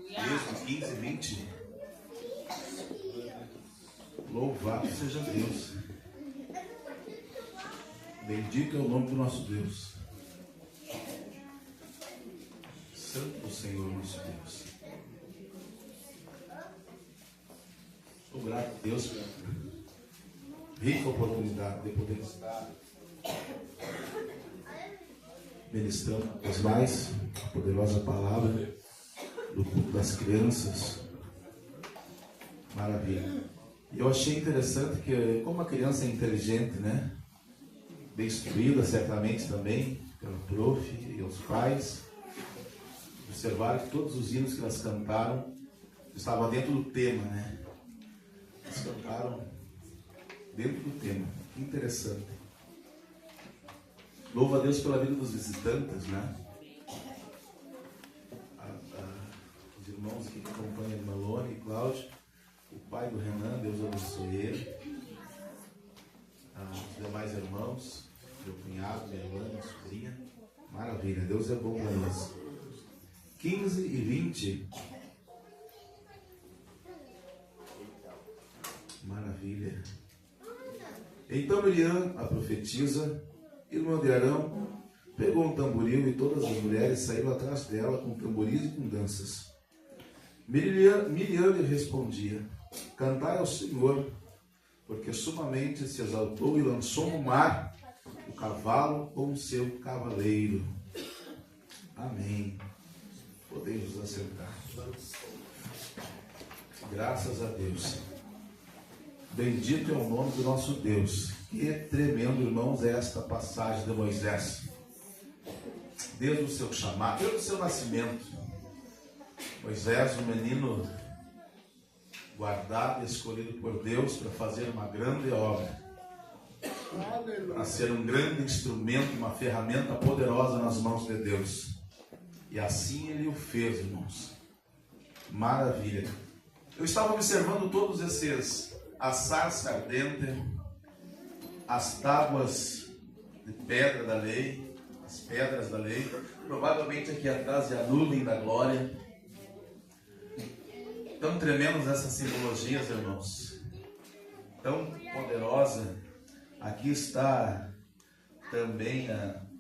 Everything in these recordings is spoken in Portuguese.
Êxodo 15, 20. Louvado seja Deus. Bendito é o nome do nosso Deus. Santo Senhor nosso Deus. Estou grato a Deus pela rica oportunidade de poder estar ministrando as mais a poderosa palavra do culto das crianças. Maravilha. Eu achei interessante que, como a criança é inteligente, né? Bem instruída, certamente também, pelo prof e os pais, observaram que todos os hinos que elas cantaram estavam dentro do tema, né? Elas cantaram dentro do tema. Que interessante. Louvo a Deus pela vida dos visitantes, né? Os irmãos que acompanham a irmã Lone e Cláudio, o pai do Renan, Deus abençoe ele. Os demais irmãos, meu cunhado, minha irmã, minha sobrinha. Maravilha, Deus é bom para nós. 15 e 20. Maravilha. Então Miriam, a profetisa, irmã de Arão, pegou um tamboril e todas as mulheres saíram atrás dela com tamboris e com danças. Miriam lhe respondia: cantai ao Senhor, porque sumamente se exaltou e lançou no mar o cavalo com o seu cavaleiro. Amém. Podemos nos assentar. Graças a Deus. Bendito é o nome do nosso Deus. Que tremendo, irmãos, é esta passagem de Moisés. Desde o seu chamado, desde o seu nascimento, Moisés, um menino guardado e escolhido por Deus para fazer uma grande obra, para ser um grande instrumento, uma ferramenta poderosa nas mãos de Deus. E assim ele o fez, irmãos. Maravilha. Eu estava observando todos a sarça ardente, as tábuas de pedra da lei, as pedras da lei, provavelmente aqui atrás é a nuvem da glória. Tão tremendas essas simbologias, irmãos, tão poderosa. Aqui está também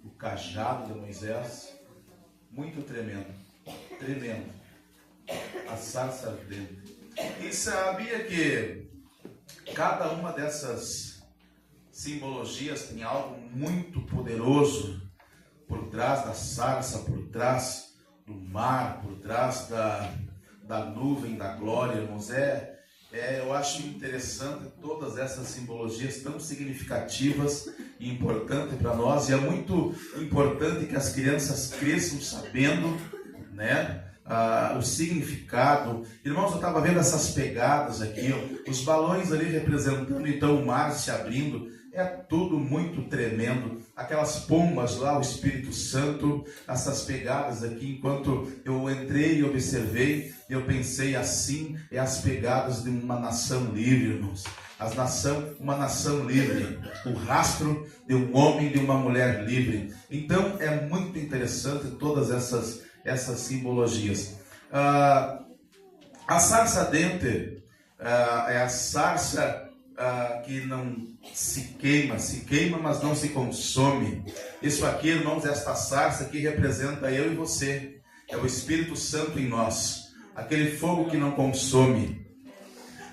o cajado de Moisés, muito tremendo, tremendo, a sarça ardente. E sabia que cada uma dessas simbologias tem algo muito poderoso por trás da sarça, por trás do mar, por trás da nuvem da glória, irmãos. Eu acho interessante todas essas simbologias tão significativas e importantes para nós, e é muito importante que as crianças cresçam sabendo, né, o significado. Irmãos, eu estava vendo essas pegadas aqui, ó, os balões ali representando então o mar se abrindo. É tudo muito tremendo. Aquelas pombas lá, o Espírito Santo, essas pegadas aqui, enquanto eu entrei e observei, eu pensei assim, é as pegadas de uma nação livre, irmãos. Uma nação livre, o rastro de um homem e de uma mulher livre. Então é muito interessante todas essas simbologias. A sarça ardente é a sarça que não se queima, mas não se consome. Isso aqui, irmãos, esta sarça que representa eu e você, é o Espírito Santo em nós, aquele fogo que não consome.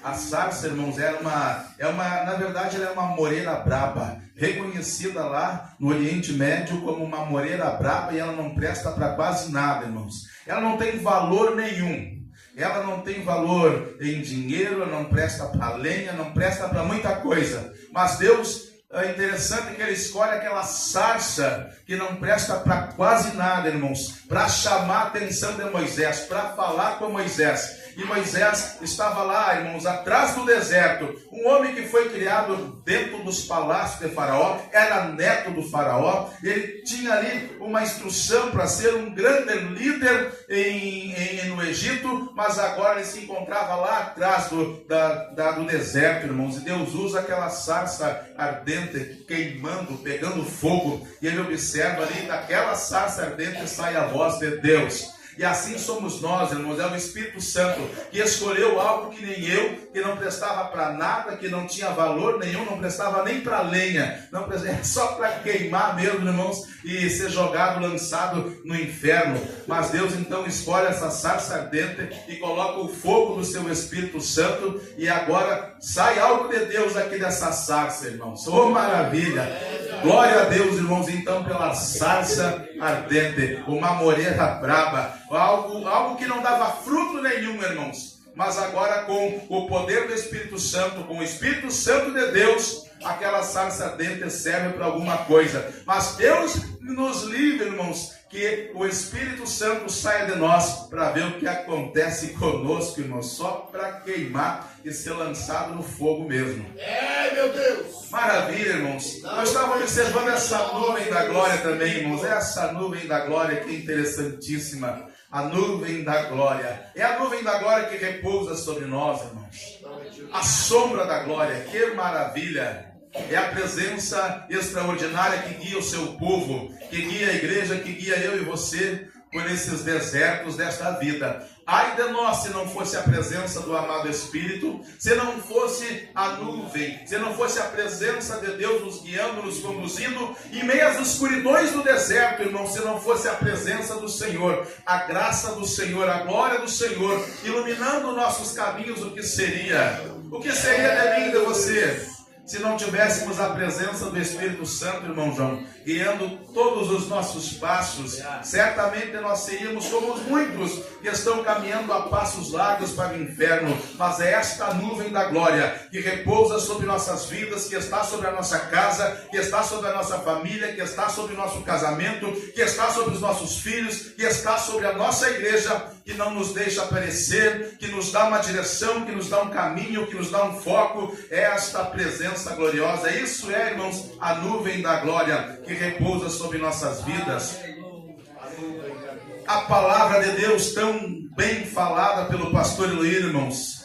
A sarça, irmãos, na verdade, ela é uma moreira braba, reconhecida lá no Oriente Médio como uma moreira braba, e ela não presta para quase nada, irmãos. Ela não tem valor nenhum. Ela não tem valor em dinheiro, ela não presta para lenha, não presta para muita coisa. Mas Deus, é interessante que Ele escolhe aquela sarça que não presta para quase nada, irmãos, para chamar a atenção de Moisés, para falar com Moisés. E Moisés estava lá, irmãos, atrás do deserto. Um homem que foi criado dentro dos palácios de Faraó, era neto do Faraó. Ele tinha ali uma instrução para ser um grande líder no Egito, mas agora ele se encontrava lá atrás do deserto, irmãos. E Deus usa aquela sarça ardente, queimando, pegando fogo. E ele observa ali, daquela sarça ardente sai a voz de Deus. E assim somos nós, irmãos. É o Espírito Santo que escolheu algo que nem eu, que não prestava para nada, que não tinha valor nenhum, não prestava nem para lenha, não prestava, é só para queimar mesmo, irmãos, e ser jogado, lançado no inferno. Mas Deus então escolhe essa sarça ardente e coloca o fogo do seu Espírito Santo, e agora sai algo de Deus aqui dessa sarça, irmãos. Oh, maravilha! Glória a Deus, irmãos, então, pela sarça ardente, uma moreira braba, algo que não dava fruto nenhum, irmãos, mas agora com o poder do Espírito Santo, com o Espírito Santo de Deus, aquela sarça ardente serve para alguma coisa. Mas Deus nos livre, irmãos, que o Espírito Santo saia de nós para ver o que acontece conosco, irmãos, só para queimar e ser lançado no fogo mesmo. É, meu Deus! Maravilha, irmãos. Eu estava observando essa nuvem da glória também, irmãos. Essa nuvem da glória que é interessantíssima. A nuvem da glória. É a nuvem da glória que repousa sobre nós, irmãos. A sombra da glória. Que maravilha! É a presença extraordinária que guia o seu povo, que guia a igreja, que guia eu e você por esses desertos desta vida. Ai de nós se não fosse a presença do amado Espírito, se não fosse a nuvem, se não fosse a presença de Deus nos guiando, nos conduzindo em meio às escuridões do deserto, irmão, se não fosse a presença do Senhor, a graça do Senhor, a glória do Senhor, iluminando nossos caminhos, o que seria? O que seria de mim e de você? Se não tivéssemos a presença do Espírito Santo, irmão João, guiando todos os nossos passos, certamente nós seríamos como muitos que estão caminhando a passos largos para o inferno. Mas é esta nuvem da glória que repousa sobre nossas vidas, que está sobre a nossa casa, que está sobre a nossa família, que está sobre o nosso casamento, que está sobre os nossos filhos, que está sobre a nossa igreja, que não nos deixa perecer, que nos dá uma direção, que nos dá um caminho, que nos dá um foco. É esta presença gloriosa. Isso é, irmãos, a nuvem da glória que repousa sobre nossas vidas. A palavra de Deus tão bem falada pelo pastor Eloy, irmãos,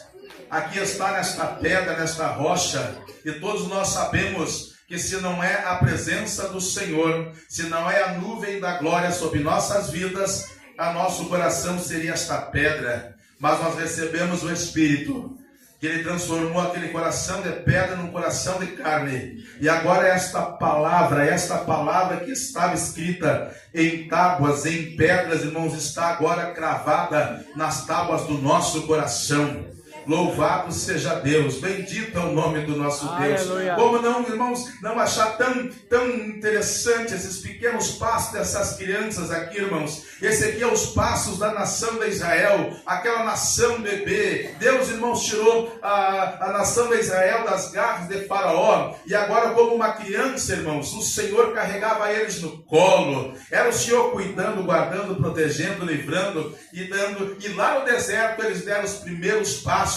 aqui está nesta pedra, nesta rocha, e todos nós sabemos que se não é a presença do Senhor, se não é a nuvem da glória sobre nossas vidas, a nosso coração seria esta pedra. Mas nós recebemos o Espírito, que Ele transformou aquele coração de pedra num coração de carne. E agora esta palavra que estava escrita em tábuas, em pedras, irmãos, está agora cravada nas tábuas do nosso coração. Louvado seja Deus, bendito é o nome do nosso Deus. Aleluia. Como não, irmãos, não achar tão interessante esses pequenos passos dessas crianças aqui, irmãos? Esse aqui é os passos da nação de Israel, aquela nação bebê. Deus, irmãos, tirou a nação de Israel das garras de Faraó, e agora, como uma criança, irmãos, o Senhor carregava eles no colo. Era o Senhor cuidando, guardando, protegendo, livrando e dando. E lá no deserto eles deram os primeiros passos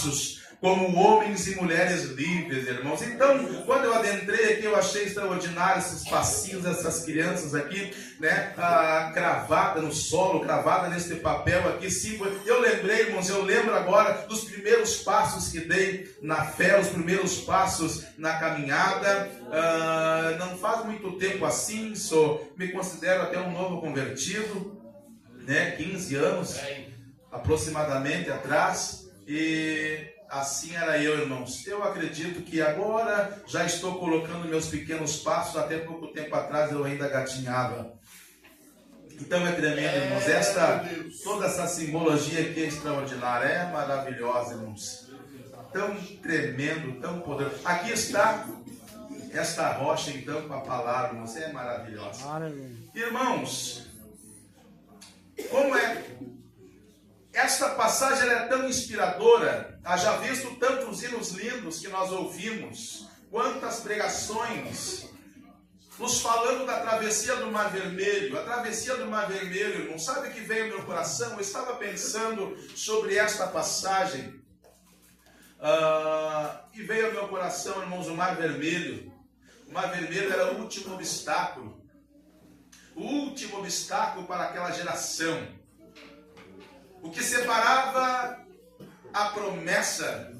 como homens e mulheres livres, irmãos. Então, quando eu adentrei aqui, eu achei extraordinário esses passinhos, essas crianças aqui, né, cravada no solo, cravada nesse papel aqui. Sim, eu lembrei, irmãos, eu lembro agora dos primeiros passos que dei na fé, os primeiros passos na caminhada. Não faz muito tempo assim, me considero até um novo convertido, né, 15 anos aproximadamente atrás. E assim era eu, irmãos. Eu acredito que agora já estou colocando meus pequenos passos. Até pouco tempo atrás eu ainda gatinhava. Então é tremendo, irmãos. Toda essa simbologia aqui é extraordinária, é maravilhosa, irmãos. Tão tremendo, tão poderoso. Aqui está esta rocha, então, com a palavra, irmãos. É maravilhosa. Irmãos, como é? Esta passagem é tão inspiradora. Haja visto tantos hinos lindos que nós ouvimos, quantas pregações nos falando da travessia do Mar Vermelho. A travessia do Mar Vermelho, irmão, sabe o que veio no meu coração? Eu estava pensando sobre esta passagem, e veio ao meu coração, irmãos, o Mar Vermelho. O Mar Vermelho era o último obstáculo para aquela geração. O que separava a promessa.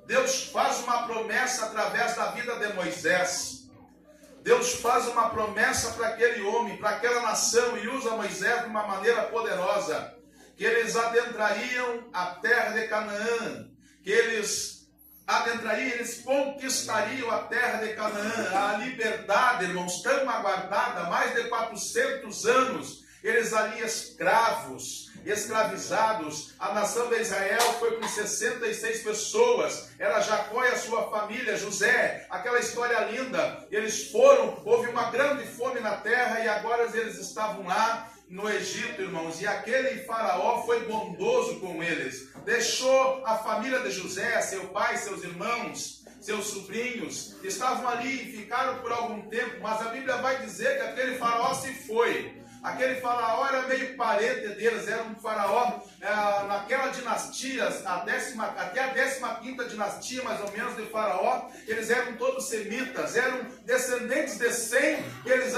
Deus faz uma promessa através da vida de Moisés. Deus faz uma promessa para aquele homem, para aquela nação, e usa Moisés de uma maneira poderosa. que eles adentrariam a terra de Canaã, que eles adentrariam, eles conquistariam a terra de Canaã, a liberdade, irmãos, tão aguardada, mais de 400 anos, eles ali escravos, escravizados. A nação de Israel foi com 66 pessoas, era Jacó e a sua família, José, aquela história linda. Eles foram, houve uma grande fome na terra e agora eles estavam lá no Egito, irmãos, e aquele faraó foi bondoso com eles, deixou a família de José, seu pai, seus irmãos, seus sobrinhos, estavam ali e ficaram por algum tempo, mas a Bíblia vai dizer que aquele faraó se foi. Aquele faraó era meio parente deles, era um faraó naquela dinastia, até a 15ª dinastia mais ou menos de faraó, eles eram todos semitas, eram descendentes de Sem, eles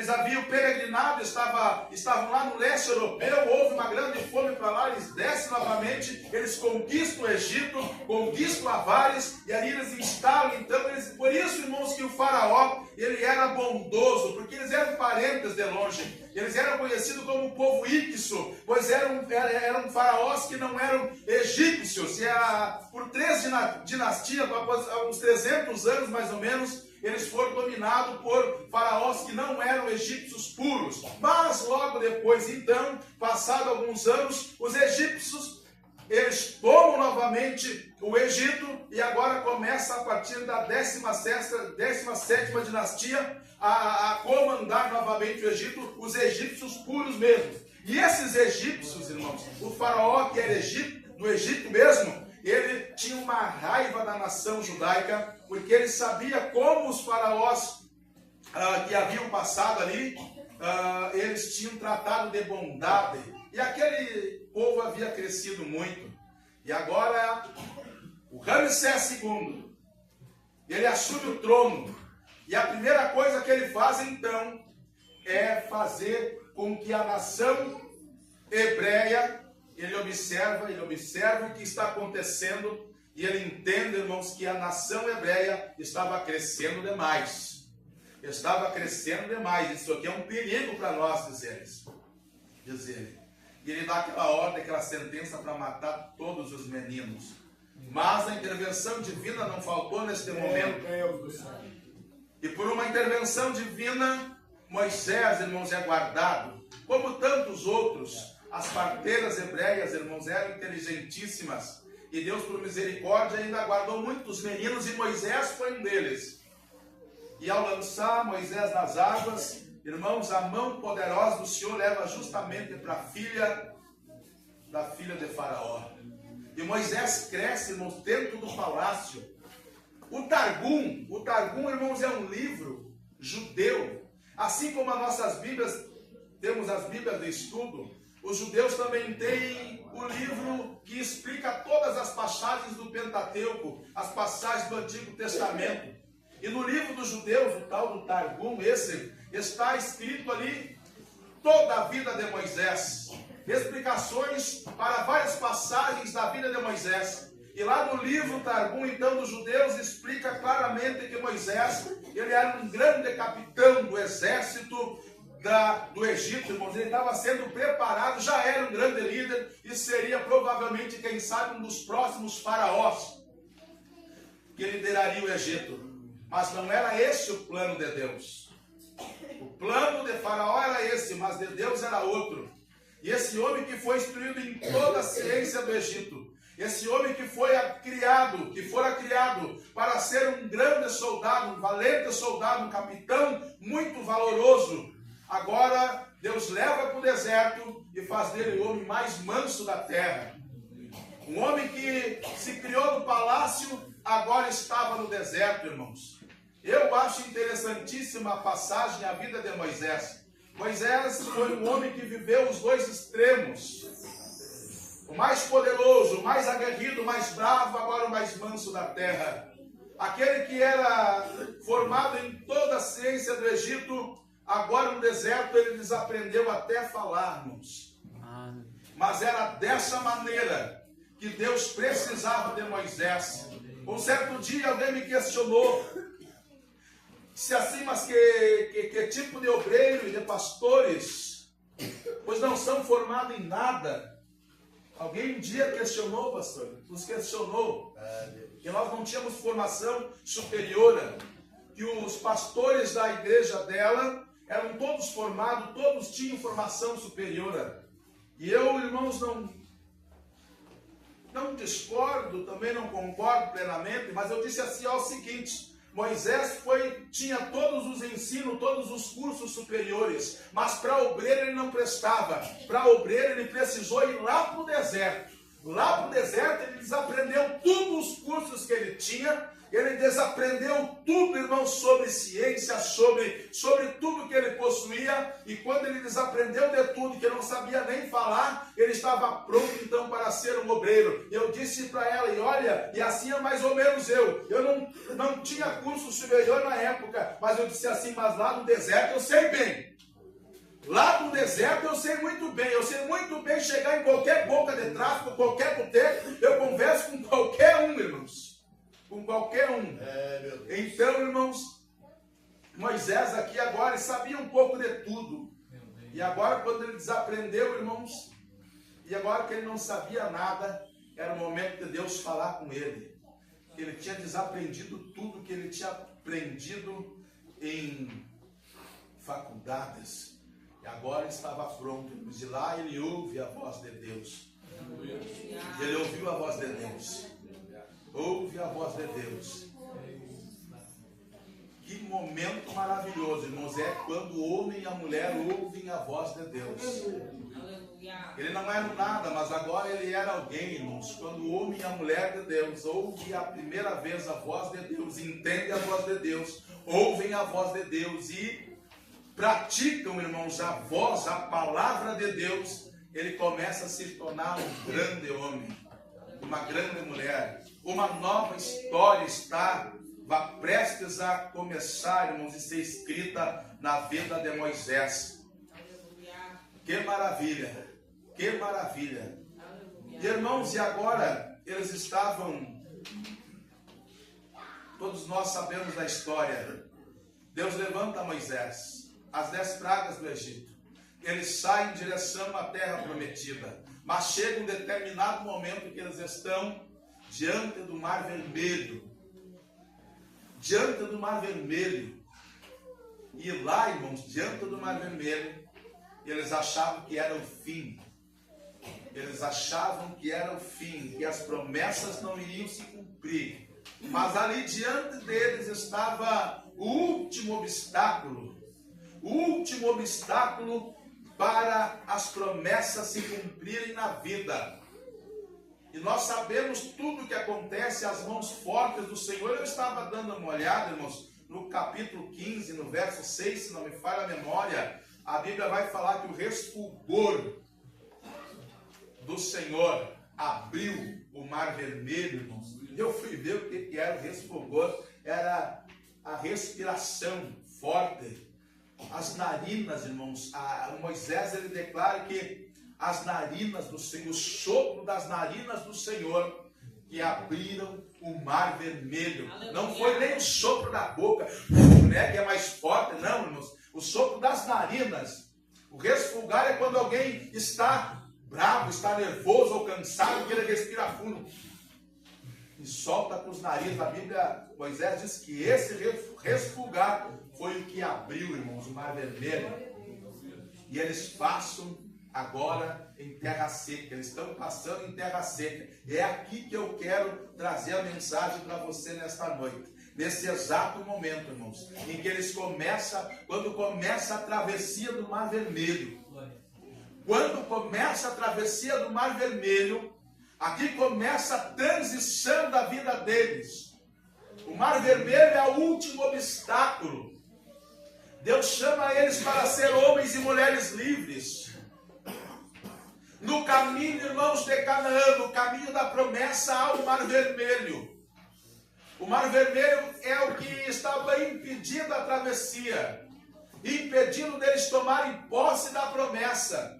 haviam peregrinado, estavam lá no leste europeu, houve uma grande fome para lá, eles descem novamente, eles conquistam o Egito, conquistam Avares, e ali eles instalam, então, por isso, irmãos, que o faraó, ele era bondoso, porque eles eram parentes de longe. Eles eram conhecidos como o povo íquito, pois eram faraós que não eram egípcios. E por 3 dinastias, após uns 300 anos mais ou menos, eles foram dominados por faraós que não eram egípcios puros. Mas logo depois, então, passado alguns anos, os egípcios, eles tomam novamente o Egito e agora começa a partir da 17ª dinastia a comandar novamente o Egito, os egípcios puros mesmo. E esses egípcios, irmãos, o faraó que era no Egito mesmo, ele tinha uma raiva da nação judaica, porque ele sabia como os faraós que haviam passado ali, eles tinham tratado de bondade. E aquele povo havia crescido muito. E agora, o Ramsés II, ele assume o trono. E a primeira coisa que ele faz, então, é fazer com que a nação hebreia, ele observa o que está acontecendo, e ele entende, irmãos, que a nação hebreia estava crescendo demais. Estava crescendo demais. Isso aqui é um perigo para nós, diz ele. E ele dá aquela ordem, aquela sentença para matar todos os meninos. Mas a intervenção divina não faltou neste momento. E por uma intervenção divina, Moisés, irmãos, é guardado. Como tantos outros, as parteiras hebreias, irmãos, eram inteligentíssimas. E Deus, por misericórdia, ainda guardou muitos meninos e Moisés foi um deles. E ao lançar Moisés nas águas, irmãos, a mão poderosa do Senhor leva justamente para a filha de Faraó. E Moisés cresce, irmãos, dentro do palácio. O Targum, irmãos, é um livro judeu. Assim como as nossas Bíblias, temos as Bíblias de estudo, os judeus também têm o livro que explica todas as passagens do Pentateuco, as passagens do Antigo Testamento. E no livro dos judeus, o tal do Targum, está escrito ali toda a vida de Moisés, explicações para várias passagens da vida de Moisés. E lá no livro Targum, então, dos judeus, explica claramente que Moisés, ele era um grande capitão do exército do Egito, irmãos. Ele estava sendo preparado, já era um grande líder e seria provavelmente, quem sabe, um dos próximos faraós que lideraria o Egito. Mas não era esse o plano de Deus. O plano de Faraó era esse, mas de Deus era outro. E esse homem que foi instruído em toda a ciência do Egito, esse homem que fora criado para ser um grande soldado, um valente soldado, um capitão muito valoroso, agora Deus leva para o deserto e faz dele o homem mais manso da terra. Um homem que se criou no palácio, agora estava no deserto, irmãos. Eu acho interessantíssima a passagem, a vida de Moisés. Moisés foi um homem que viveu os dois extremos. O mais poderoso, o mais aguerrido, o mais bravo, agora o mais manso da terra. Aquele que era formado em toda a ciência do Egito, agora no deserto ele desaprendeu até a falar, irmãos. Mas era dessa maneira que Deus precisava de Moisés. Um certo dia alguém me questionou, se assim, mas que tipo de obreiro e de pastores pois não são formados em nada. Alguém um dia questionou, pastor, nos questionou, que nós não tínhamos formação superior, que os pastores da igreja dela eram todos formados, todos tinham formação superior. E eu, irmãos, não discordo, também não concordo plenamente, mas eu disse assim, ó, o seguinte: Moisés tinha todos os ensinos, todos os cursos superiores, mas para obreiro ele não prestava. Para obreiro ele precisou ir lá para o deserto. Lá para o deserto ele desaprendeu todos os cursos que ele tinha. Ele desaprendeu tudo, irmão, sobre ciência, sobre tudo que ele possuía. E quando ele desaprendeu de tudo, que ele não sabia nem falar, ele estava pronto então para ser um obreiro. Eu disse para ela, e olha, e assim é mais ou menos eu não tinha curso superior na época, mas eu disse assim, mas lá no deserto eu sei bem. Lá no deserto eu sei muito bem chegar em qualquer boca de tráfico, qualquer boteco, eu converso com qualquer um, irmãos. Com qualquer um. Então, irmãos, Moisés aqui agora sabia um pouco de tudo. E agora, quando ele desaprendeu, irmãos, e agora que ele não sabia nada, era o momento de Deus falar com ele. Ele tinha desaprendido tudo que ele tinha aprendido em faculdades. E agora estava pronto. De lá ele ouve a voz de Deus. Ele ouviu a voz de Deus. Ouve a voz de Deus. Que momento maravilhoso, irmãos, é quando o homem e a mulher ouvem a voz de Deus. Ele não era nada, mas agora ele era alguém, irmãos. Quando o homem e a mulher de Deus ouvem a primeira vez a voz de Deus, entendem a voz de Deus, ouvem a voz de Deus e praticam, irmãos, a voz, a palavra de Deus, ele começa a se tornar um grande homem, uma grande mulher. Uma nova história está prestes a começar, irmãos, e ser escrita na vida de Moisés. Que maravilha, que maravilha. Irmãos, e agora eles estavam, todos nós sabemos da história. Deus levanta Moisés, as 10 pragas do Egito. Eles saem em direção à terra prometida, mas chega um determinado momento que eles estão diante do Mar Vermelho. Diante do Mar Vermelho. E lá, irmãos, diante do Mar Vermelho, eles achavam que era o fim. Eles achavam que era o fim, que as promessas não iriam se cumprir. Mas ali diante deles estava o último obstáculo. O último obstáculo para as promessas se cumprirem na vida. E nós sabemos tudo o que acontece às mãos fortes do Senhor. Eu estava dando uma olhada, irmãos, no capítulo 15, no verso 6, se não me falha a memória, a Bíblia vai falar que o resfolgor do Senhor abriu o Mar Vermelho, irmãos. Eu fui ver o que era o resfolgor. Era a respiração forte, as narinas, irmãos. Moisés, ele declara que as narinas do Senhor, o sopro das narinas do Senhor, que abriram o Mar Vermelho. Aleluia. Não foi nem o sopro da boca, né, que é mais forte, não, irmãos. O sopro das narinas. O resfolgar é quando alguém está bravo, está nervoso ou cansado, que ele respira fundo e solta com os narinos. A Bíblia, Moisés diz que esse resfolgar foi o que abriu, irmãos, o Mar Vermelho. E eles passam agora em terra seca. Eles estão passando em terra seca. É aqui que eu quero trazer a mensagem para você nesta noite. Nesse exato momento, irmãos, em que eles começam, quando começa a travessia do Mar Vermelho. Quando começa a travessia do Mar Vermelho, aqui começa a transição da vida deles. O Mar Vermelho é o último obstáculo. Deus chama eles para ser homens e mulheres livres. No caminho, irmãos, de Canaã, no caminho da promessa, há o Mar Vermelho. O Mar Vermelho é o que estava impedindo a travessia, impedindo deles tomarem posse da promessa.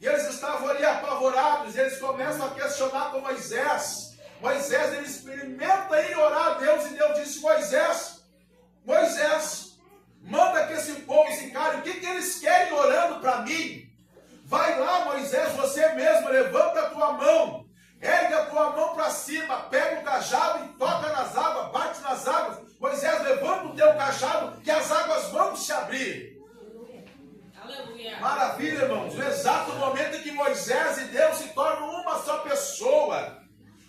E eles estavam ali apavorados, e eles começam a questionar com Moisés. Moisés, ele experimenta ir orar a Deus, e Deus disse: Moisés, manda que esse povo se encare. O que eles querem orando para mim? lá, Moisés, você mesmo, levanta a tua mão, ergue a tua mão para cima, pega o cajado e toca nas águas, bate nas águas. Moisés, levanta o teu cajado, que as águas vão se abrir. Aleluia. Maravilha, irmãos. O exato momento em que Moisés e Deus se tornam uma só pessoa.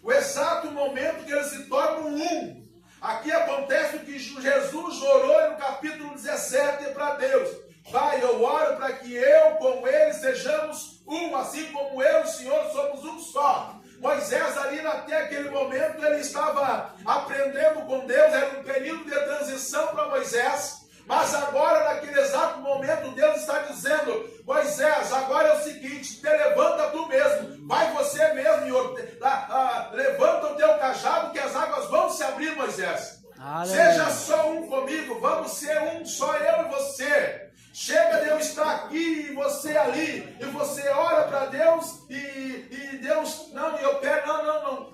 O exato momento que eles se tornam um. Aqui acontece o que Jesus orou no capítulo 17 para Deus. Pai, eu oro para que eu com ele sejamos um, assim como eu e o Senhor somos um só. Moisés ali até aquele momento ele estava aprendendo com Deus, era um período de transição para Moisés. Mas agora, naquele exato momento, Deus está dizendo: Moisés, agora é o seguinte, te levanta tu mesmo, vai você mesmo, e levanta o teu cajado que as águas vão se abrir, Moisés. Aleluia. Seja só um comigo, vamos ser um, só eu e você. Chega de eu estar aqui e você ali, e você ora para Deus e Deus, não, e eu quero,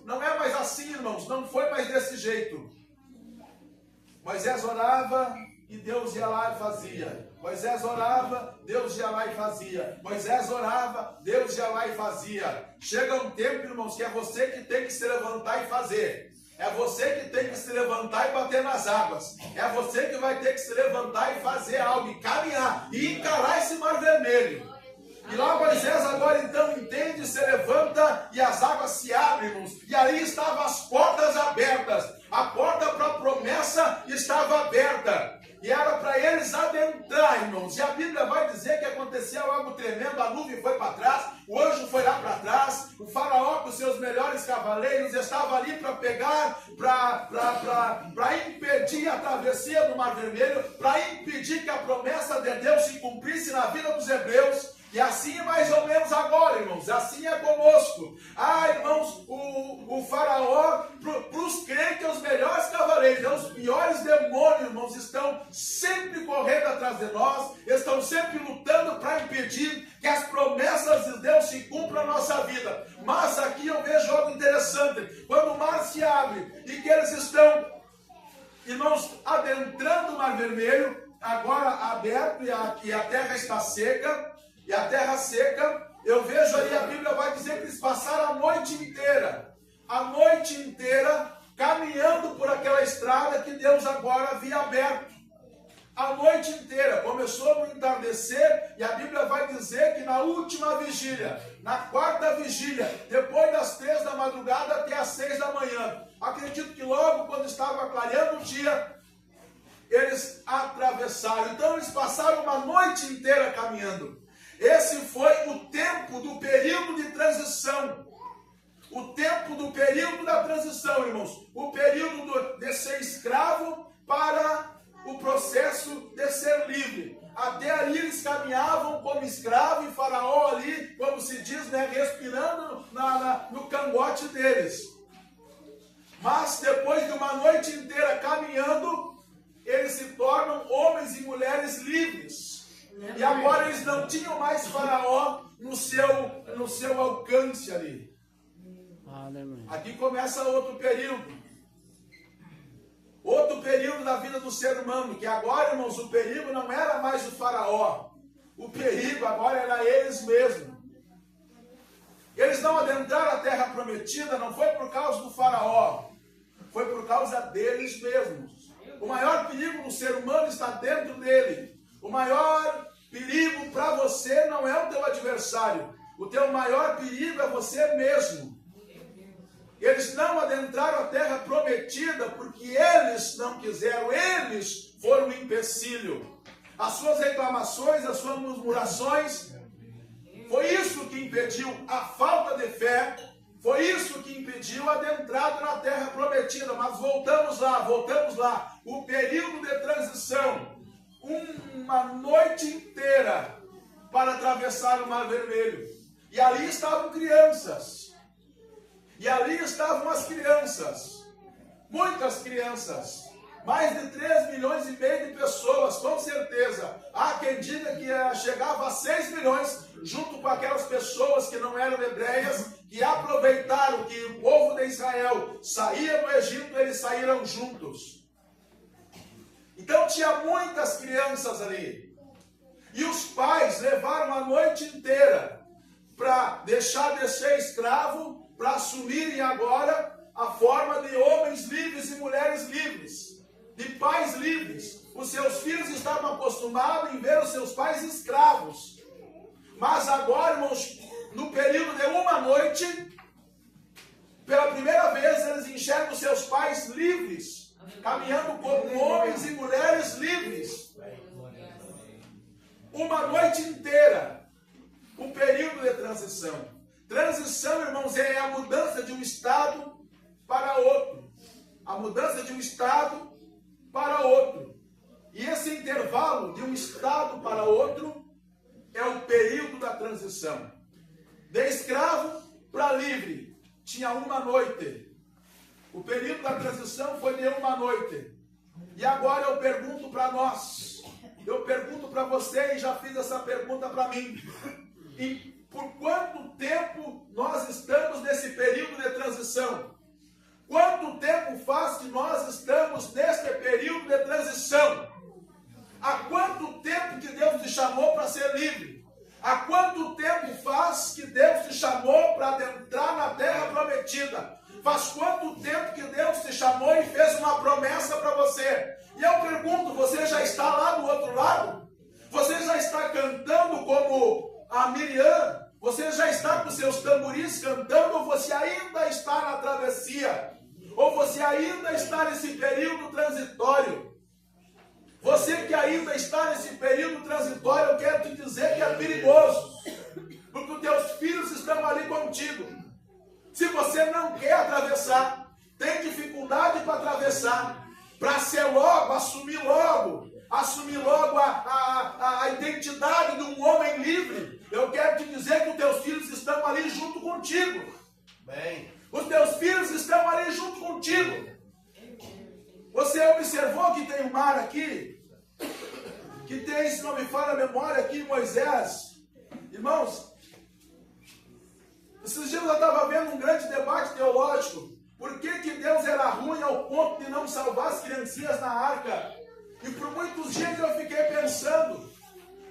não é mais assim, irmãos, não foi mais desse jeito. Moisés orava e Deus ia lá e fazia. Moisés orava, Deus ia lá e fazia. Moisés orava, Deus ia lá e fazia. Chega um tempo, irmãos, que é você que tem que se levantar e fazer. É você que tem que se levantar e bater nas águas. É você que vai ter que se levantar e fazer algo, e caminhar, e encarar esse mar vermelho. E lá Moisés agora então entende, se levanta e as águas se abrem, irmãos. E ali estavam as portas abertas. A porta para a promessa estava aberta. E era para eles adentrar, irmãos. E a Bíblia vai dizer que aconteceu algo tremendo. A nuvem foi para trás, o anjo foi lá para trás. O faraó com seus melhores cavaleiros estava ali para pegar, para impedir a travessia do Mar Vermelho, para impedir que a promessa de Deus se cumprisse na vida dos hebreus. E assim é mais ou menos agora, irmãos. Assim é conosco. Irmãos, o faraó, para os crentes, os melhores cavaleiros, os piores demônios, irmãos, estão sempre correndo atrás de nós, estão sempre lutando para impedir que as promessas de Deus se cumpram na nossa vida. Mas aqui eu vejo algo interessante. Quando o mar se abre e que eles estão, irmãos, adentrando o Mar Vermelho, agora aberto e a terra está seca. E a terra seca, eu vejo aí, a Bíblia vai dizer que eles passaram a noite inteira, caminhando por aquela estrada que Deus agora havia aberto. A noite inteira, começou no entardecer, e a Bíblia vai dizer que na última vigília, na quarta vigília, depois das 3 da madrugada até as 6 da manhã, acredito que logo quando estava clareando o dia, eles atravessaram. Então eles passaram uma noite inteira caminhando. Esse foi o tempo do período de transição. O tempo do período da transição, irmãos. O período de ser escravo para o processo de ser livre. Até ali eles caminhavam como escravo e Faraó ali, como se diz, né, respirando no cangote deles. Mas depois de uma noite inteira caminhando, eles se tornam homens e mulheres livres. E agora eles não tinham mais Faraó no seu alcance ali. Aqui começa outro período. Outro período da vida do ser humano. Que agora, irmãos, o perigo não era mais o Faraó. O perigo agora era eles mesmos. Eles não adentraram a terra prometida, não foi por causa do Faraó. Foi por causa deles mesmos. O maior perigo do ser humano está dentro dele. O maior perigo para você não é o teu adversário. O teu maior perigo é você mesmo. Eles não adentraram a terra prometida porque eles não quiseram. Eles foram um empecilho. As suas reclamações, as suas murmurações, foi isso que impediu a falta de fé. Foi isso que impediu a entrada na terra prometida. Mas voltamos lá. O período de transição. Uma noite inteira para atravessar o Mar Vermelho. E ali estavam crianças. E ali estavam as crianças. Muitas crianças. Mais de 3 milhões e meio de pessoas, com certeza. Há quem diga que chegava a 6 milhões, junto com aquelas pessoas que não eram hebreias, que aproveitaram que o povo de Israel saía do Egito, eles saíram juntos. Então tinha muitas crianças ali. E os pais levaram a noite inteira para deixar de ser escravo, para assumirem agora a forma de homens livres e mulheres livres, de pais livres. Os seus filhos estavam acostumados em ver os seus pais escravos. Mas agora, irmãos, no período de uma noite, pela primeira vez eles enxergam os seus pais livres, caminhando como homens e mulheres livres. Uma noite inteira, um período de transição. Transição, irmãos, é a mudança de um estado para outro. A mudança de um estado para outro. E esse intervalo de um estado para outro é o período da transição. De escravo para livre, tinha uma noite. O período da transição foi de uma noite. E agora eu pergunto para nós, eu pergunto para você, e já fiz essa pergunta para mim. E por quanto tempo nós estamos nesse período de transição? Quanto tempo faz que nós estamos neste período de transição? Há quanto tempo que Deus te chamou para ser livre? Há quanto tempo faz que Deus te chamou para adentrar na terra prometida? Faz quanto tempo que Deus te chamou e fez uma promessa para você? E eu pergunto, você já está lá do outro lado? Você já está cantando como a Miriam? Você já está com seus tamborins cantando? Ou você ainda está na travessia? Ou você ainda está nesse período transitório? Você que ainda está nesse período transitório, eu quero te dizer que é perigoso. Porque os teus filhos estão ali contigo. Se você não quer atravessar, tem dificuldade para atravessar, para ser logo, assumir logo a identidade de um homem livre, eu quero te dizer que os teus filhos estão ali junto contigo. Bem. Os teus filhos estão ali junto contigo. Você observou que tem um mar aqui? Que tem, se não me falha a memória, aqui em Moisés. Irmãos, esses dias eu estava vendo um grande debate teológico. Por que Deus era ruim ao ponto de não salvar as criancinhas na arca? E por muitos dias eu fiquei pensando,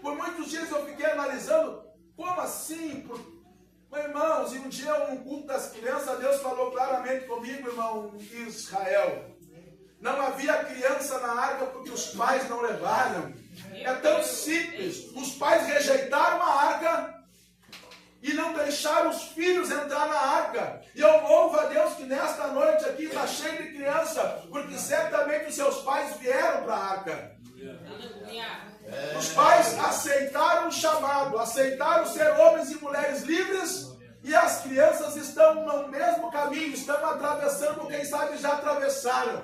por muitos dias eu fiquei analisando, como assim? Irmãos, e um dia um culto das crianças, Deus falou claramente comigo, irmão Israel. Não havia criança na arca porque os pais não levaram. É tão simples. Os pais rejeitaram a arca e não deixaram os filhos entrar na arca. E eu louvo a Deus que nesta noite aqui está cheio de criança, porque certamente os seus pais vieram para a arca. Os pais aceitaram o chamado, aceitaram ser homens e mulheres livres, e as crianças estão no mesmo caminho, estão atravessando, quem sabe já atravessaram.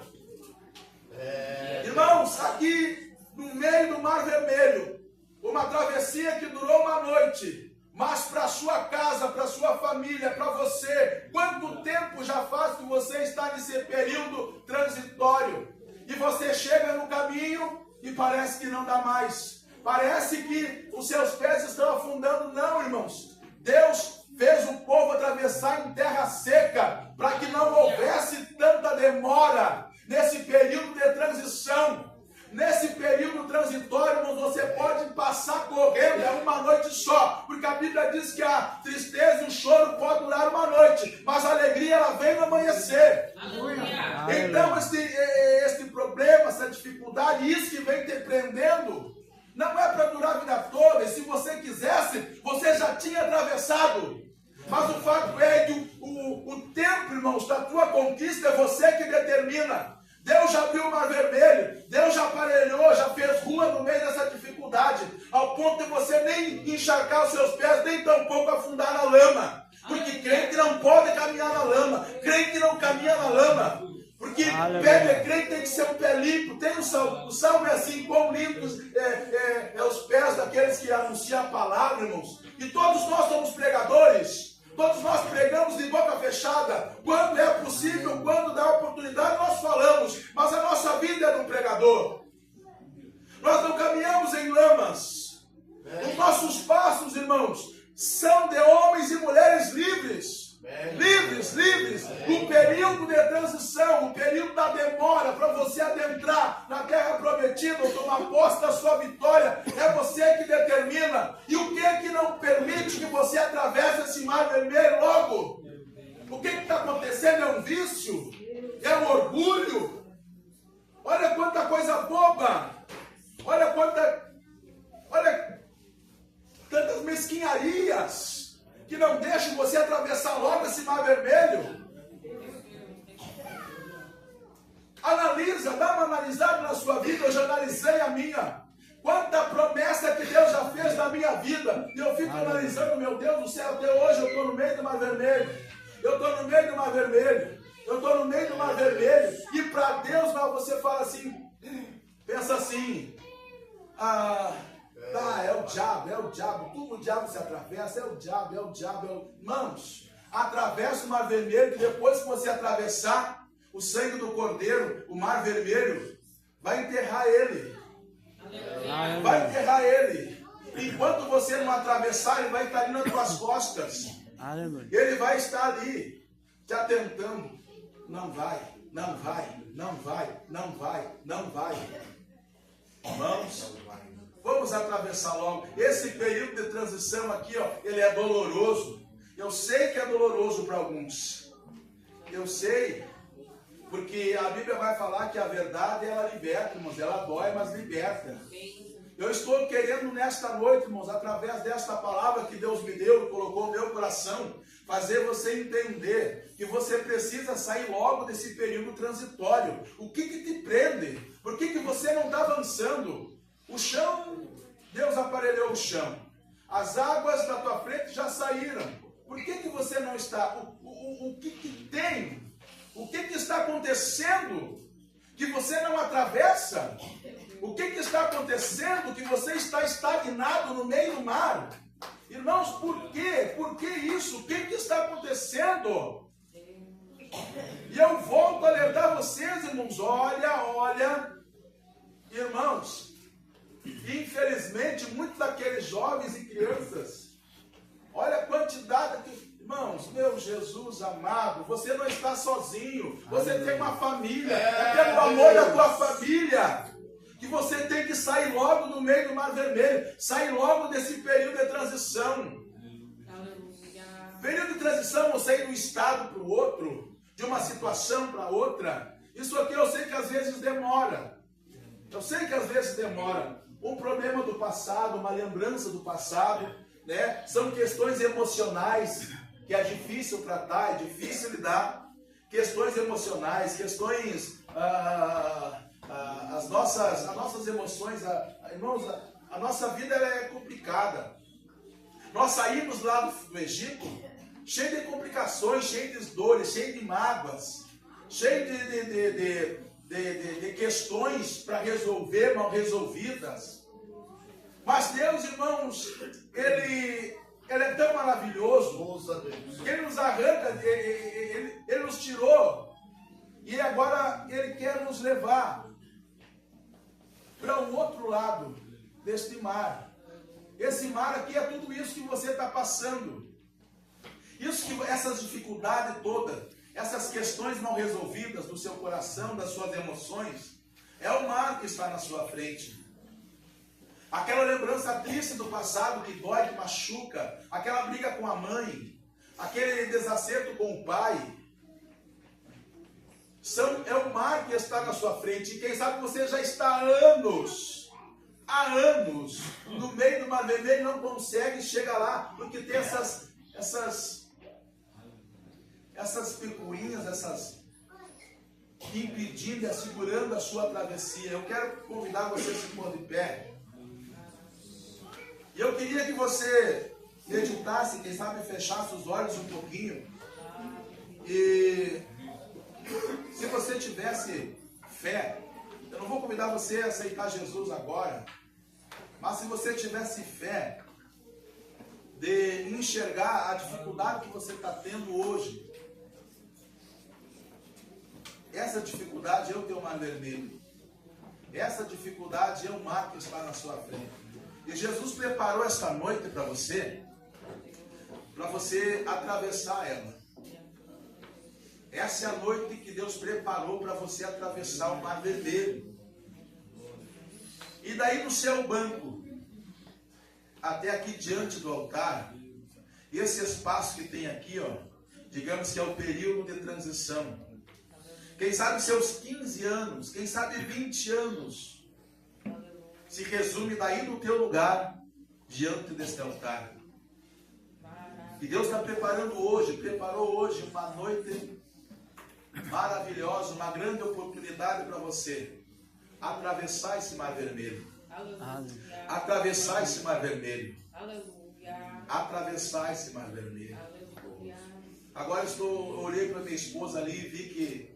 Irmãos, aqui no meio do Mar Vermelho, uma travessia que durou uma noite, mas para sua casa, para sua família, para você, quanto tempo já faz que você está nesse período transitório? E você chega no caminho e parece que não dá mais. Parece que os seus pés estão afundando. Não, irmãos. Deus fez o povo atravessar em terra seca para que não houvesse tanta demora nesse período de transição. Nesse período transitório, irmãos, você pode passar correndo, é uma noite só, porque a Bíblia diz que a tristeza e o choro podem durar uma noite, mas a alegria ela vem no amanhecer. Então, este problema, essa dificuldade, isso que vem te prendendo, não é para durar a vida toda, e se você quisesse, você já tinha atravessado. Mas o fato é que o tempo, irmãos, da tua conquista é você que determina. Deus já abriu o Mar Vermelho, Deus já aparelhou, já fez rua no meio dessa dificuldade, ao ponto de você nem encharcar os seus pés, nem tampouco afundar na lama. Porque crente não pode caminhar na lama, crente não caminha na lama. Porque pé de crente tem que ser um pé limpo. Tem o salmo é assim, quão limpos os pés daqueles que anunciam a palavra, irmãos. E todos nós somos pregadores. Todos nós pregamos de boca fechada. Quando é possível, quando dá oportunidade, nós falamos. Mas a nossa vida é de um pregador. Nós não caminhamos em lamas. Os nossos passos, irmãos, são de homens e mulheres livres. Livres, livres. O período de transição, o período da demora para você adentrar na terra prometida ou tomar posse da sua vitória, é você que determina. E o que é que não permite que você atravesse atravessa esse mar vermelho logo. O que está acontecendo? É um vício? É um orgulho? Olha quanta coisa boba. Olha tantas mesquinharias que não deixam você atravessar logo esse mar vermelho. Analisa, dá uma analisada na sua vida. Eu já analisei a minha. Quanta promessa que Deus já fez na minha vida. E eu fico analisando, meu Deus do céu, até hoje eu estou no meio do mar vermelho. Eu estou no meio do mar vermelho. Eu estou no meio do mar vermelho. E para Deus, você fala assim, pensa assim, é o diabo, tudo o diabo se atravessa, é o diabo. Irmãos, atravessa o mar vermelho, que depois que você atravessar, o sangue do Cordeiro, o mar vermelho, vai enterrar ele. Vai enterrar ele. Enquanto você não atravessar, ele vai estar ali nas tuas costas. Ele vai estar ali, te atentando. Não vai. Irmãos, vamos atravessar logo. Esse período de transição aqui, ele é doloroso. Eu sei que é doloroso para alguns. Eu sei. Porque a Bíblia vai falar que a verdade, ela liberta, irmãos. Ela dói, mas liberta. Eu estou querendo nesta noite, irmãos, através desta palavra que Deus me deu, colocou no meu coração, fazer você entender que você precisa sair logo desse período transitório. O que te prende? Por que você não está avançando? O chão, Deus aparelhou o chão. As águas da tua frente já saíram. Por que você não está? O que tem? O que está acontecendo que você não atravessa? O que está acontecendo que você está estagnado no meio do mar? Irmãos, por quê? Por que isso? O que está acontecendo? E eu volto a alertar vocês, irmãos. Olha, irmãos, infelizmente, muitos daqueles jovens e crianças, olha a quantidade que... Irmãos, meu Jesus amado, você não está sozinho, você tem uma família, é pelo amor da tua família que você tem que sair logo do meio do mar vermelho, sair logo desse período de transição. Período de transição, você ir de um estado para o outro, de uma situação para outra, isso aqui eu sei que às vezes demora, um problema do passado, uma lembrança do passado, né? São questões emocionais, que é difícil tratar, é difícil lidar, questões emocionais, questões, as nossas emoções, irmãos, a nossa vida ela é complicada. Nós saímos lá do Egito cheio de complicações, cheio de dores, cheio de mágoas, cheio de questões para resolver, mal resolvidas. Mas Deus, irmãos, Ele é tão maravilhoso, que Ele nos arranca, Ele nos tirou, e agora Ele quer nos levar para um outro lado deste mar. Esse mar aqui é tudo isso que você está passando, essas dificuldades todas, essas questões não resolvidas do seu coração, das suas emoções, é o mar que está na sua frente. Aquela lembrança triste do passado que dói, que machuca, aquela briga com a mãe, aquele desacerto com o pai, é o mar que está na sua frente. E quem sabe você já está há anos, no meio do mar vermelho, não consegue chegar lá, porque tem essas picuinhas, essas impedindo, segurando a sua travessia. Eu quero convidar você a se pôr de pé. E eu queria que você meditasse, quem sabe fechasse os olhos um pouquinho. E se você tivesse fé, eu não vou convidar você a aceitar Jesus agora, mas se você tivesse fé de enxergar a dificuldade que você está tendo hoje, essa dificuldade é o teu mar vermelho. Essa dificuldade é o mar que está na sua frente. E Jesus preparou esta noite para você atravessar ela. Essa é a noite que Deus preparou para você atravessar o mar vermelho. E daí no seu banco, até aqui diante do altar, Esse espaço que tem aqui, ó, digamos que é o período de transição. Quem sabe seus 15 anos, quem sabe 20 anos, se resume daí no teu lugar, diante deste altar. E Deus está preparou hoje uma noite maravilhosa, uma grande oportunidade para você atravessar esse mar vermelho. Aleluia. Atravessar esse mar vermelho. Aleluia. Atravessar esse mar vermelho. Aleluia. Agora olhei para minha esposa ali e vi que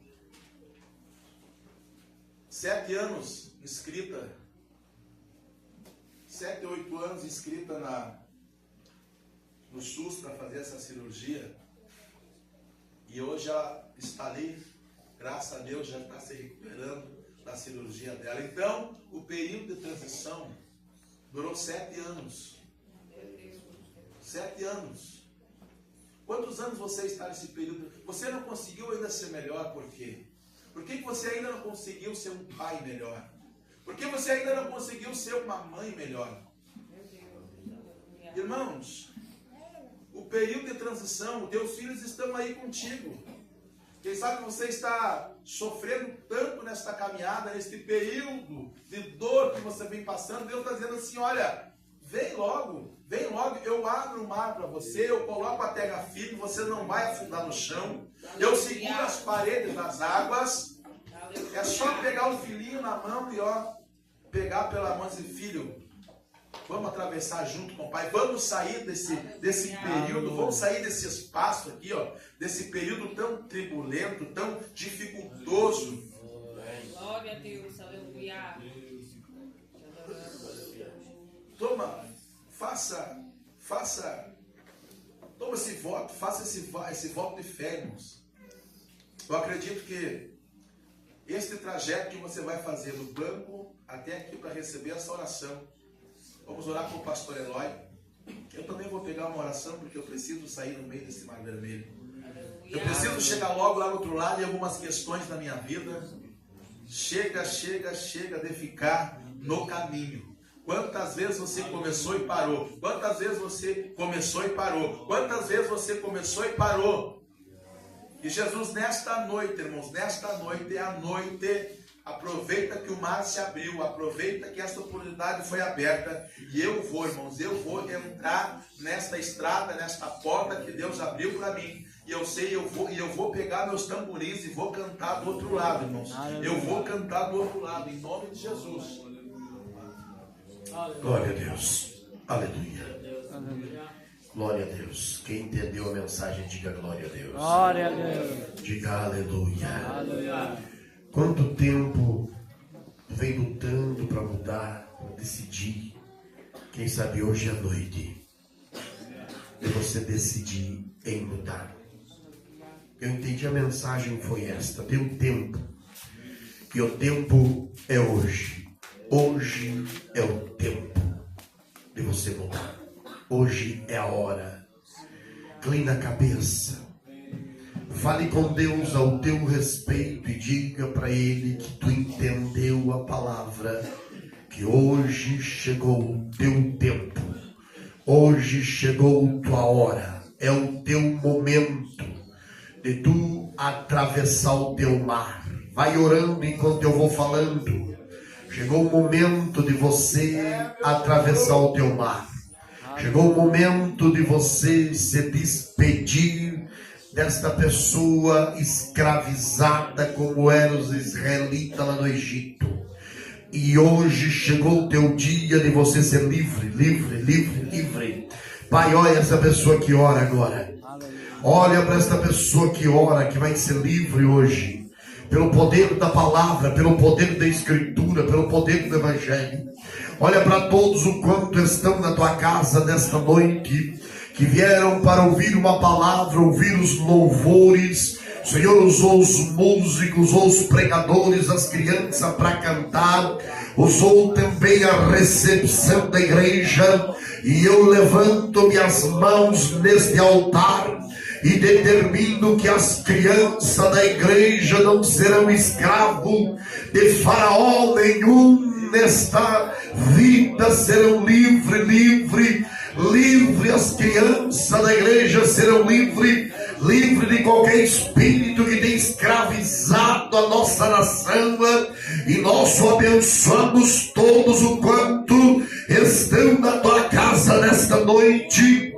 7 anos inscrita, 7, 8 anos inscrita no SUS para fazer essa cirurgia. E hoje ela está ali, graças a Deus, já está se recuperando da cirurgia dela. Então, o período de transição durou 7 anos. 7 anos. Quantos anos você está nesse período? Você não conseguiu ainda ser melhor, por quê? Por que você ainda não conseguiu ser um pai melhor? Por que você ainda não conseguiu ser uma mãe melhor? Irmãos, o período de transição, teus filhos estão aí contigo. Quem sabe você está sofrendo tanto nesta caminhada, neste período de dor que você vem passando. Deus está dizendo assim, olha, vem logo, eu abro o mar para você, eu coloco a terra firme, você não vai afundar no chão, eu seguro as paredes das águas, é só pegar o filhinho na mão e pegar pela mão e dizer, filho, vamos atravessar junto com o Pai, vamos sair desse período, vamos sair desse espaço aqui, desse período tão turbulento, tão dificultoso. Glória a Deus, aleluia. Toma, toma esse voto, faça esse voto de fé, irmãos. Eu acredito que este trajeto que você vai fazer do banco até aqui para receber essa oração, vamos orar com o pastor Eloy. Eu também vou pegar uma oração porque eu preciso sair no meio desse mar vermelho. Eu preciso chegar logo lá do outro lado em algumas questões da minha vida. Chega de ficar no caminho. Quantas vezes você começou e parou? Quantas vezes você começou e parou? Quantas vezes você começou e parou? E Jesus, nesta noite, irmãos, nesta noite é a noite. Aproveita que o mar se abriu, aproveita que essa oportunidade foi aberta. E eu vou, irmãos, eu vou entrar nesta estrada, nesta porta que Deus abriu para mim. E eu sei, eu vou pegar meus tamborins e vou cantar do outro lado, irmãos. Eu vou cantar do outro lado, em nome de Jesus. Glória a Deus. Aleluia. Glória a Deus. Quem entendeu a mensagem, diga glória a Deus. Glória a Deus. Diga aleluia. Aleluia. Quanto tempo vem lutando para mudar, para decidir? Quem sabe hoje à noite é você decidir em mudar. Eu entendi a mensagem foi esta. Tem um tempo. E o tempo é hoje. Hoje é o tempo de você mudar. Hoje é a hora. Inclina a cabeça. Fale com Deus ao teu respeito e diga para Ele que tu entendeu a palavra, que hoje chegou o teu tempo, hoje chegou tua hora, é o teu momento de tu atravessar o teu mar. Vai orando enquanto eu vou falando. Chegou o momento de você atravessar o teu mar. Chegou o momento de você se despedir desta pessoa escravizada como eram os israelitas lá no Egito. E hoje chegou o teu dia de você ser livre, livre, livre, livre. Pai, olha essa pessoa que ora agora. Olha para esta pessoa que ora, que vai ser livre hoje. Pelo poder da palavra, pelo poder da escritura, pelo poder do evangelho. Olha para todos o quanto estão na tua casa nesta noite, que vieram para ouvir uma palavra, ouvir os louvores. O Senhor usou os músicos, usou os pregadores, as crianças para cantar, usou também a recepção da igreja. E eu levanto minhas mãos neste altar e determino que as crianças da igreja não serão escravos de faraó nenhum nesta vida, serão livre livre, as crianças da igreja serão livre de qualquer espírito que tem escravizado a nossa nação, e nós o abençoamos todos o quanto estão na tua casa nesta noite.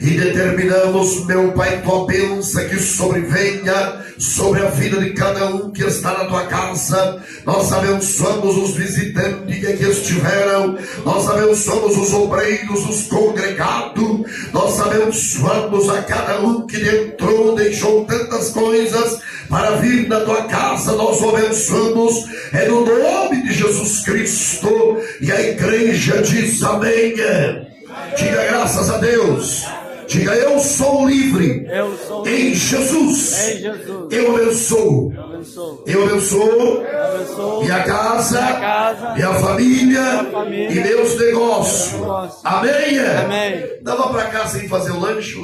E determinamos, meu Pai, tua bênção que sobrevenha sobre a vida de cada um que está na tua casa. Nós abençoamos os visitantes que aqui estiveram, nós abençoamos os obreiros, os congregados, nós abençoamos a cada um que entrou, deixou tantas coisas para vir na tua casa. Nós o abençoamos, é no nome de Jesus Cristo. E a igreja diz amém. Diga graças a Deus. Diga, eu sou livre. Em Jesus. Eu abençoo. Eu abençoo minha casa, minha família e meus negócios. Amém? Não vá para casa sem fazer o lanche.